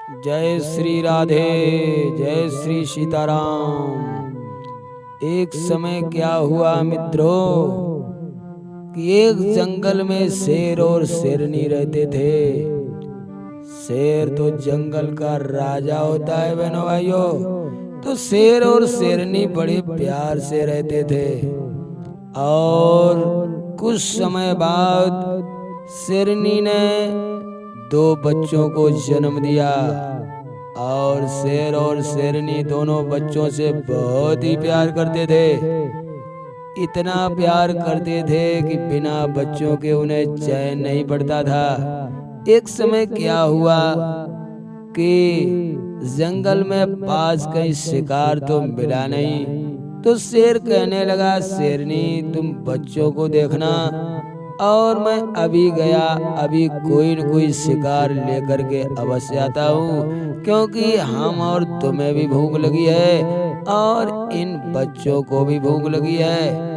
जय श्री राधे, जय श्री सीताराम। एक समय क्या हुआ मित्रों कि एक जंगल में शेर और शेरनी रहते थे। शेर तो जंगल का राजा होता है बहनों भाइयों। तो शेर और शेरनी बड़े प्यार से रहते थे। और कुछ समय बाद शेरनी ने दो बच्चों को जन्म दिया। और शेर और शेरनी दोनों बच्चों से बहुत ही प्यार करते थे। इतना प्यार करते थे कि बिना बच्चों के उन्हें चैन नहीं पड़ता था। एक समय क्या हुआ कि जंगल में पास कहीं शिकार तो मिला नहीं। तो शेर कहने लगा, शेरनी तुम बच्चों को देखना और मैं अभी गया, अभी कोई न कोई शिकार लेकर के अवश्य आता हूँ, क्योंकि हम और तुम्हें भी भूख लगी है और इन बच्चों को भी भूख लगी है।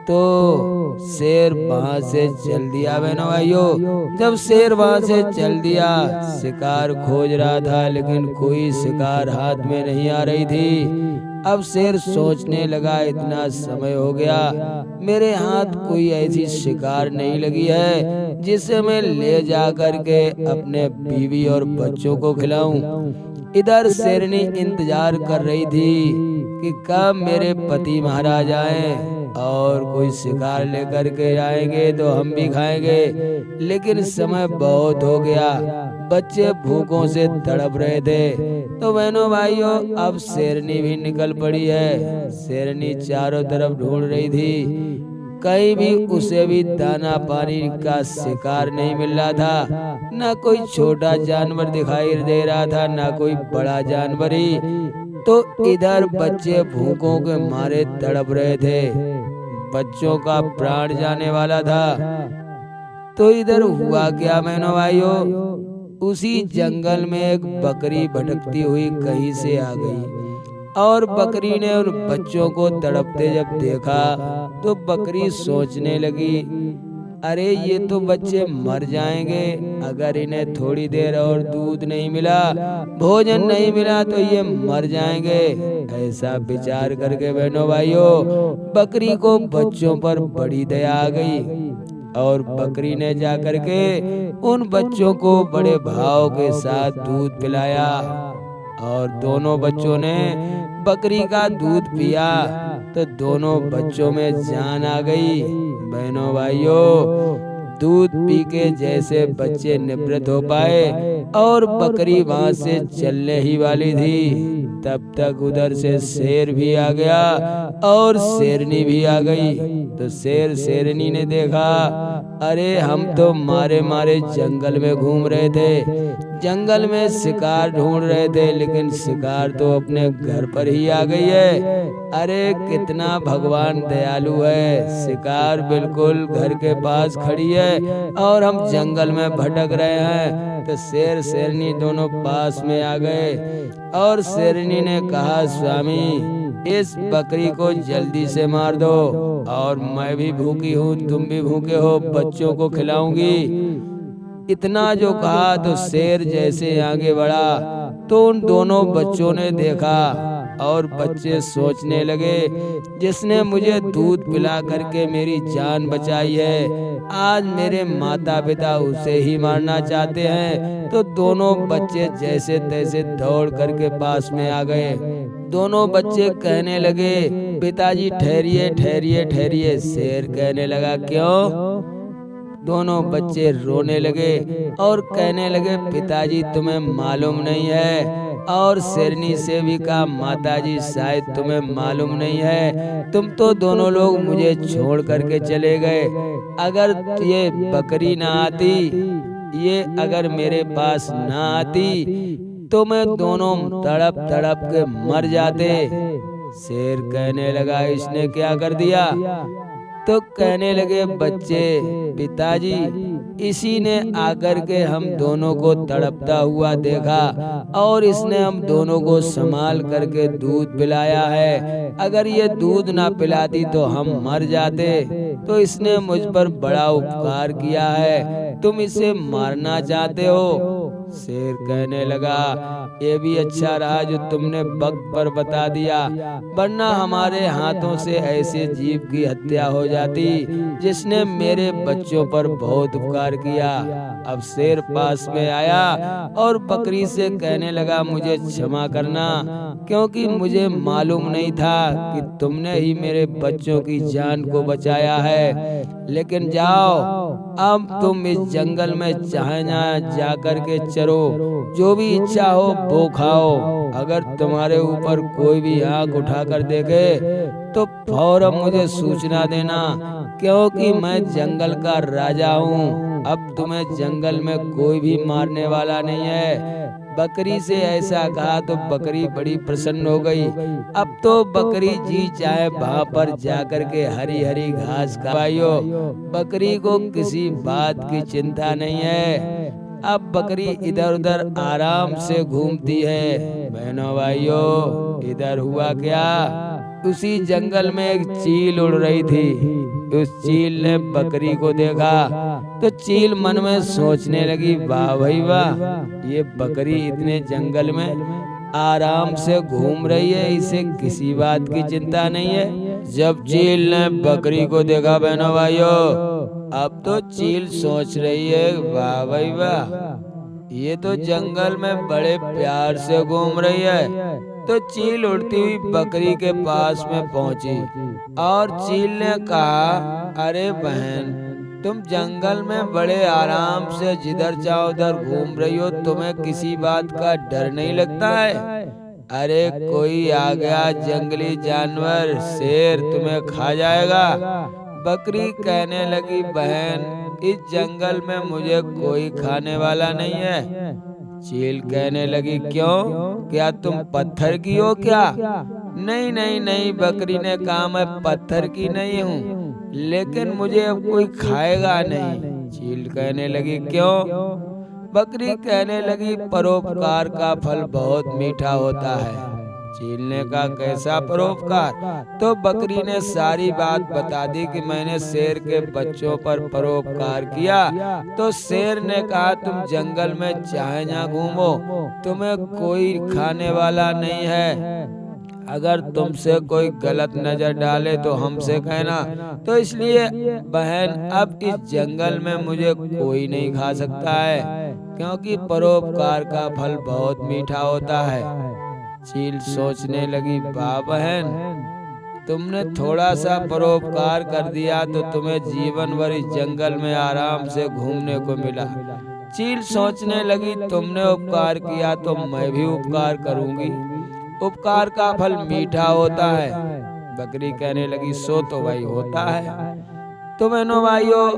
तो शेर वहां से चल दिया बहनों भाइयों। जब शेर वहां से चल दिया, शिकार खोज रहा था लेकिन कोई शिकार हाथ में नहीं आ रही थी। अब शेर सोचने लगा, इतना समय हो गया, मेरे हाथ कोई ऐसी शिकार नहीं लगी है जिसे मैं ले जा करके अपने बीवी और बच्चों को खिलाऊं। इधर शेरनी इंतजार कर रही थी कि कब मेरे पति महाराज आए और कोई शिकार लेकर के आएंगे तो हम भी खाएंगे। लेकिन समय बहुत हो गया, बच्चे भूखों से तड़प रहे थे। तो बहनों भाइयों, अब शेरनी भी निकल पड़ी है। शेरनी चारों तरफ ढूंढ रही थी, कहीं भी उसे भी दाना पानी का शिकार नहीं मिल रहा था। न कोई छोटा जानवर दिखाई दे रहा था, न कोई बड़ा जानवर ही। तो इधर बच्चे भूखों के मारे तड़प रहे थे, बच्चों का प्राण जाने वाला था। तो इधर हुआ क्या बहनों भाइयों, उसी जंगल में एक बकरी भटकती हुई कहीं से आ गई। और बकरी ने उन बच्चों को तड़पते जब देखा तो बकरी सोचने लगी, अरे ये तो बच्चे मर जाएंगे अगर इन्हें थोड़ी देर और दूध नहीं मिला, भोजन नहीं मिला तो ये मर जाएंगे। ऐसा विचार करके बहनों भाइयों, बकरी को बच्चों पर बड़ी दया आ गई। और बकरी ने जाकर के उन बच्चों को बड़े भाव के साथ दूध पिलाया। और दोनों बच्चों ने बकरी का दूध पिया तो दोनों बच्चों में जान आ गई। बहनों भाइयों, दूध पी के जैसे बच्चे निवृत्त हो पाए और बकरी वहां से चलने ही वाली थी, तब तक उधर से शेर भी आ गया और शेरनी भी आ गई। तो शेर शेरनी ने देखा, अरे हम तो मारे मारे जंगल में घूम रहे थे, जंगल में शिकार ढूंढ रहे थे, लेकिन शिकार तो अपने घर पर ही आ गई है। अरे कितना भगवान दयालु है, शिकार बिल्कुल घर के पास खड़ी है और हम जंगल में भटक रहे हैं। तो शेर शेरनी दोनों पास में आ गए और शेरनी ने कहा, स्वामी इस बकरी को जल्दी से मार दो और मैं भी भूखी हूँ, तुम भी भूखे हो, बच्चों को खिलाऊंगी। इतना जो कहा तो शेर जैसे आगे बढ़ा तो उन दोनों बच्चों ने देखा और बच्चे सोचने लगे, जिसने मुझे दूध पिला करके मेरी जान बचाई है, आज मेरे माता पिता उसे ही मारना चाहते हैं। तो दोनों बच्चे जैसे तैसे दौड़ करके पास में आ गए। दोनों बच्चे कहने लगे, पिताजी ठहरिए ठहरिए ठहरिए। शेर कहने लगा, क्यों? दोनों बच्चे रोने लगे और कहने लगे, पिताजी तुम्हें मालूम नहीं है। और शेरनी से भी कहा, माताजी शायद तुम्हें मालूम नहीं है, तुम तो दोनों लोग मुझे छोड़ करके चले गए। अगर ये बकरी ना आती, ये अगर मेरे पास ना आती तो मैं दोनों तड़प तड़प के मर जाते। शेर कहने लगा, इसने क्या कर दिया? तो कहने लगे बच्चे, पिताजी इसी ने आकर के हम दोनों को तड़पता हुआ देखा और इसने हम दोनों को संभाल करके दूध पिलाया है। अगर ये दूध ना पिलाती तो हम मर जाते। तो इसने मुझ पर बड़ा उपकार किया है, तुम इसे मारना चाहते हो। शेर कहने लगा, ये भी अच्छा रहा जो तुमने वक्त पर बता दिया, वरना हमारे हाथों से ऐसे जीव की हत्या हो जाती जिसने मेरे बच्चों पर बहुत उपकार किया। अब शेर पास में आया और बकरी से कहने लगा, मुझे क्षमा करना, क्योंकि मुझे मालूम नहीं था कि तुमने ही मेरे बच्चों की जान को बचाया है। लेकिन जाओ, अब तुम इस जंगल में चाहे जा कर के चरो, जो भी इच्छा हो वो खाओ। अगर तुम्हारे ऊपर कोई भी आंख उठाकर देखे तो फौरन मुझे सूचना देना, क्योंकि मैं जंगल का राजा हूँ। अब तुम्हें जंगल में कोई भी मारने वाला नहीं है। बकरी से ऐसा कहा तो बकरी बड़ी प्रसन्न हो गई। अब तो बकरी जी चाहे वहाँ पर जाकर के हरी हरी घास खाइयो, बकरी को किसी बात की चिंता नहीं है। अब बकरी इधर उधर आराम से घूमती है। बहनों भाइयों, इधर हुआ क्या, उसी जंगल में एक चील उड़ रही थी। उस चील ने बकरी को देखा तो चील मन में सोचने लगी, वाह भाई वाह, ये बकरी इतने जंगल में आराम से घूम रही है, इसे किसी बात की चिंता नहीं है। जब चील ने बकरी को देखा बहनों भाइयों, अब तो चील सोच रही है, वाह भाई वाह, ये तो जंगल में बड़े प्यार से घूम रही है। तो चील उड़ती हुई बकरी के पास में पहुंची और चील ने कहा, अरे बहन, तुम जंगल में बड़े आराम से जिधर चाहो उधर घूम रही हो, तुम्हें किसी बात का डर नहीं लगता है? अरे कोई आ गया जंगली जानवर, शेर तुम्हें खा जाएगा। बकरी कहने लगी, बहन, इस जंगल में मुझे कोई खाने वाला नहीं है। चील कहने लगी, क्यों, क्या तुम पत्थर की हो क्या? नहीं नहीं नहीं, बकरी ने कहा, मैं पत्थर की नहीं हूँ, लेकिन मुझे अब कोई खाएगा नहीं। चील कहने लगी, क्यों? बकरी कहने लगी, परोपकार का फल बहुत मीठा होता है। चील ने कहा, कैसा परोपकार? तो बकरी ने सारी बात बता दी कि मैंने शेर के बच्चों पर परोपकार किया। तो शेर ने कहा, तुम जंगल में चाहे ना घूमो, तुम्हें कोई खाने वाला नहीं है। अगर तुमसे कोई गलत नजर डाले तो हमसे कहना। तो इसलिए बहन, अब इस जंगल में मुझे कोई नहीं खा सकता है, क्योंकि परोपकार का फल बहुत मीठा होता है। चील सोचने लगी, वाह बहन, तुमने थोड़ा सा परोपकार कर दिया तो तुम्हें जीवन भर इस जंगल में आराम से घूमने को मिला। चील सोचने लगी, तुमने उपकार किया तो मैं भी उपकार करूंगी, उपकार का फल मीठा होता है। बकरी कहने लगी, सो तो भाई होता है। तो बहनों भाइयों,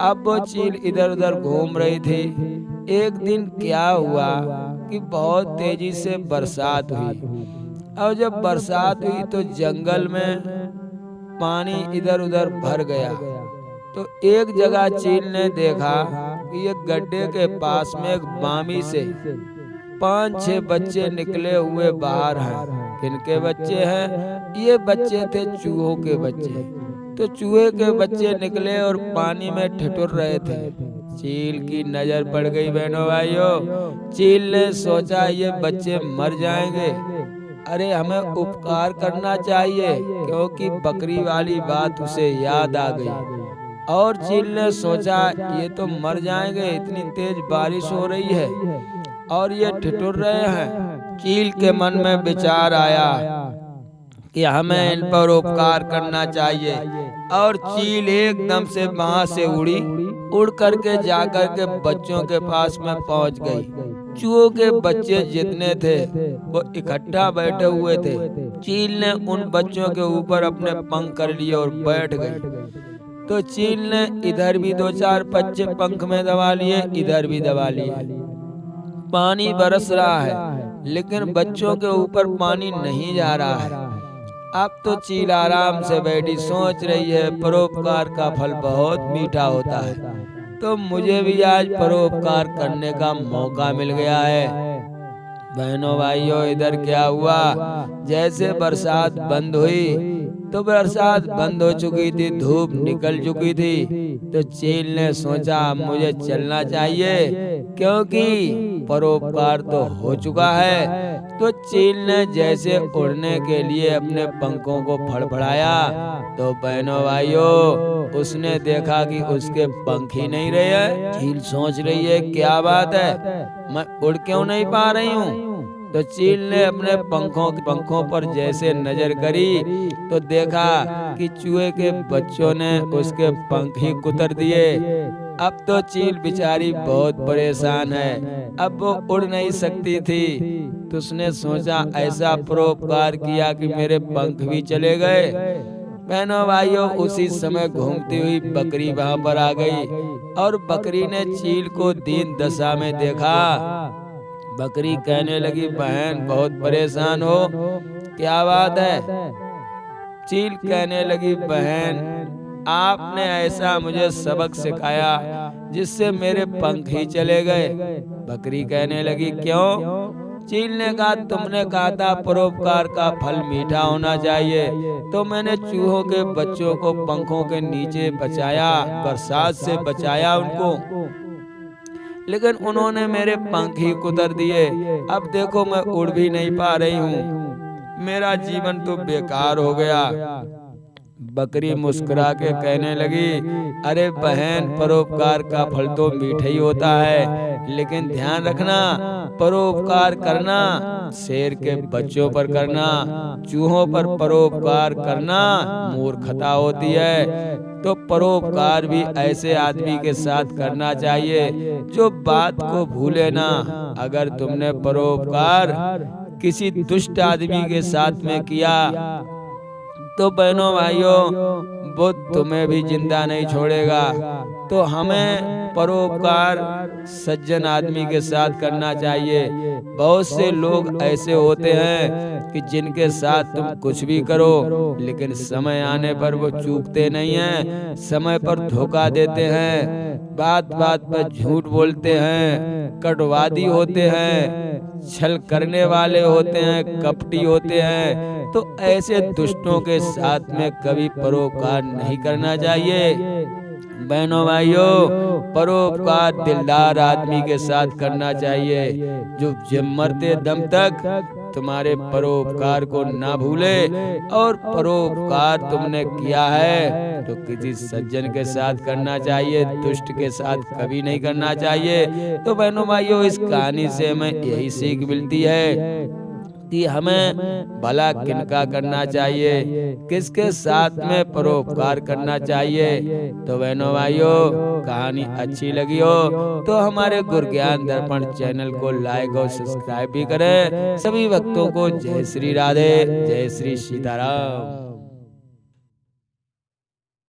अब वो चील इधर उधर घूम रही थी। एक दिन क्या हुआ कि बहुत तेजी से बरसात हुई, और जब बरसात हुई तो जंगल में पानी इधर उधर भर गया। तो एक जगह चील ने देखा कि एक गड्ढे के पास में एक बामी से 5-6 बच्चे निकले हुए बाहर हैं। किनके बच्चे हैं? ये बच्चे थे चूहों के बच्चे। तो चूहे के बच्चे निकले और पानी में ठिठुर रहे थे। चील की नजर पड़ गई बहनों भाइयों। चील ने सोचा, ये बच्चे मर जाएंगे, अरे हमें उपकार करना चाहिए, क्योंकि बकरी वाली बात उसे याद आ गई। और चील ने सोचा, ये तो मर जाएंगे, इतनी तेज बारिश हो रही है और ये ठिठुर रहे हैं। चील के मन में विचार आया कि हमें इन पर उपकार करना चाहिए, और चील एकदम से वहां से उड़ करके जाकर के बच्चों के पास में पहुंच गई। चूहों के बच्चे जितने थे वो इकट्ठा बैठे हुए थे। चील ने उन बच्चों के ऊपर अपने पंख कर लिए और बैठ गई। तो चील ने इधर भी 2-4 बच्चे पंख में दबा लिए, इधर भी दबा लिए। पानी बरस रहा है, लेकिन बच्चों के ऊपर पानी नहीं जा रहा है। अब तो चील आराम से बैठी सोच रही है, परोपकार का फल बहुत मीठा होता है, तो मुझे भी आज परोपकार करने का मौका मिल गया है। बहनों भाइयों, इधर क्या हुआ, जैसे बरसात बंद हुई तो बरसात बंद हो चुकी थी, धूप निकल चुकी थी। तो चील ने सोचा मुझे चलना चाहिए, क्योंकि परोपकार तो हो चुका है। तो चील ने जैसे उड़ने के लिए अपने पंखों को फड़फड़ाया, तो बहनों भाइयों उसने देखा कि उसके पंख ही नहीं रहे हैं। चील सोच रही है क्या बात है, मैं उड़ क्यों नहीं पा रही हूँ। तो चील ने अपने पंखों पर जैसे नजर करी, तो देखा कि चूहे के बच्चों ने उसके पंख ही कुतर दिए। अब तो चील बेचारी बहुत परेशान है, अब वो उड़ नहीं सकती थी। तो उसने सोचा ऐसा परोपकार किया कि मेरे पंख भी चले गए। बहनों भाइयों उसी समय घूमती हुई बकरी वहां पर आ गई, और बकरी ने चील को दीन दशा में देखा। बकरी कहने लगी बहन बहुत परेशान हो, क्या बात है। चील कहने लगी बहन आपने ऐसा मुझे सबक सिखाया जिससे मेरे पंख ही चले गए। बकरी कहने लगी क्यों। चील ने कहा तुमने कहा था परोपकार का फल मीठा होना चाहिए, तो मैंने चूहों के बच्चों को पंखों के नीचे बचाया, बरसात से बचाया उनको, लेकिन उन्होंने मेरे पंख ही कुतर दिए। अब देखो मैं उड़ भी नहीं पा रही हूँ, मेरा जीवन तो बेकार हो गया। बकरी मुस्कुरा के कहने लगी अरे बहन परोपकार का फल तो मीठा ही होता है, लेकिन ध्यान रखना परोपकार करना शेर के बच्चों पर करना, चूहों पर परोपकार करना मूर्खता होती है। तो परोपकार भी ऐसे आदमी के साथ करना चाहिए जो बात को भूले ना। अगर तुमने परोपकार किसी दुष्ट आदमी के साथ में किया तो बहनों भाइयों वो तुम्हें भी जिंदा नहीं छोड़ेगा। तो हमें परोपकार सज्जन आदमी के साथ करना चाहिए। बहुत से लोग ऐसे होते हैं कि जिनके साथ तुम कुछ भी करो, लेकिन समय आने पर वो चूकते नहीं हैं, समय पर धोखा देते हैं, बात बात पर झूठ बोलते हैं, कटवादी होते हैं, छल करने वाले होते हैं, कपटी होते हैं। तो ऐसे दुष्टों के साथ में कभी परोपकार नहीं करना चाहिए। बहनों भाइयों परोपकार दिलदार आदमी के साथ करना चाहिए जो मरते दम तक तुम्हारे परोपकार को ना भूले। और परोपकार तुमने किया है तो किसी सज्जन के साथ करना चाहिए, दुष्ट के साथ कभी नहीं करना चाहिए। तो बहनों भाइयों इस कहानी से हमें यही सीख मिलती है कि हमें भला किनका करना चाहिए, किसके साथ में परोपकार करना चाहिए। तो बहनों भाइयों कहानी अच्छी लगी हो तो हमारे गुरु ज्ञान दर्पण चैनल को लाइक और सब्सक्राइब भी करें। सभी भक्तों को जय श्री राधे, जय श्री सीताराम।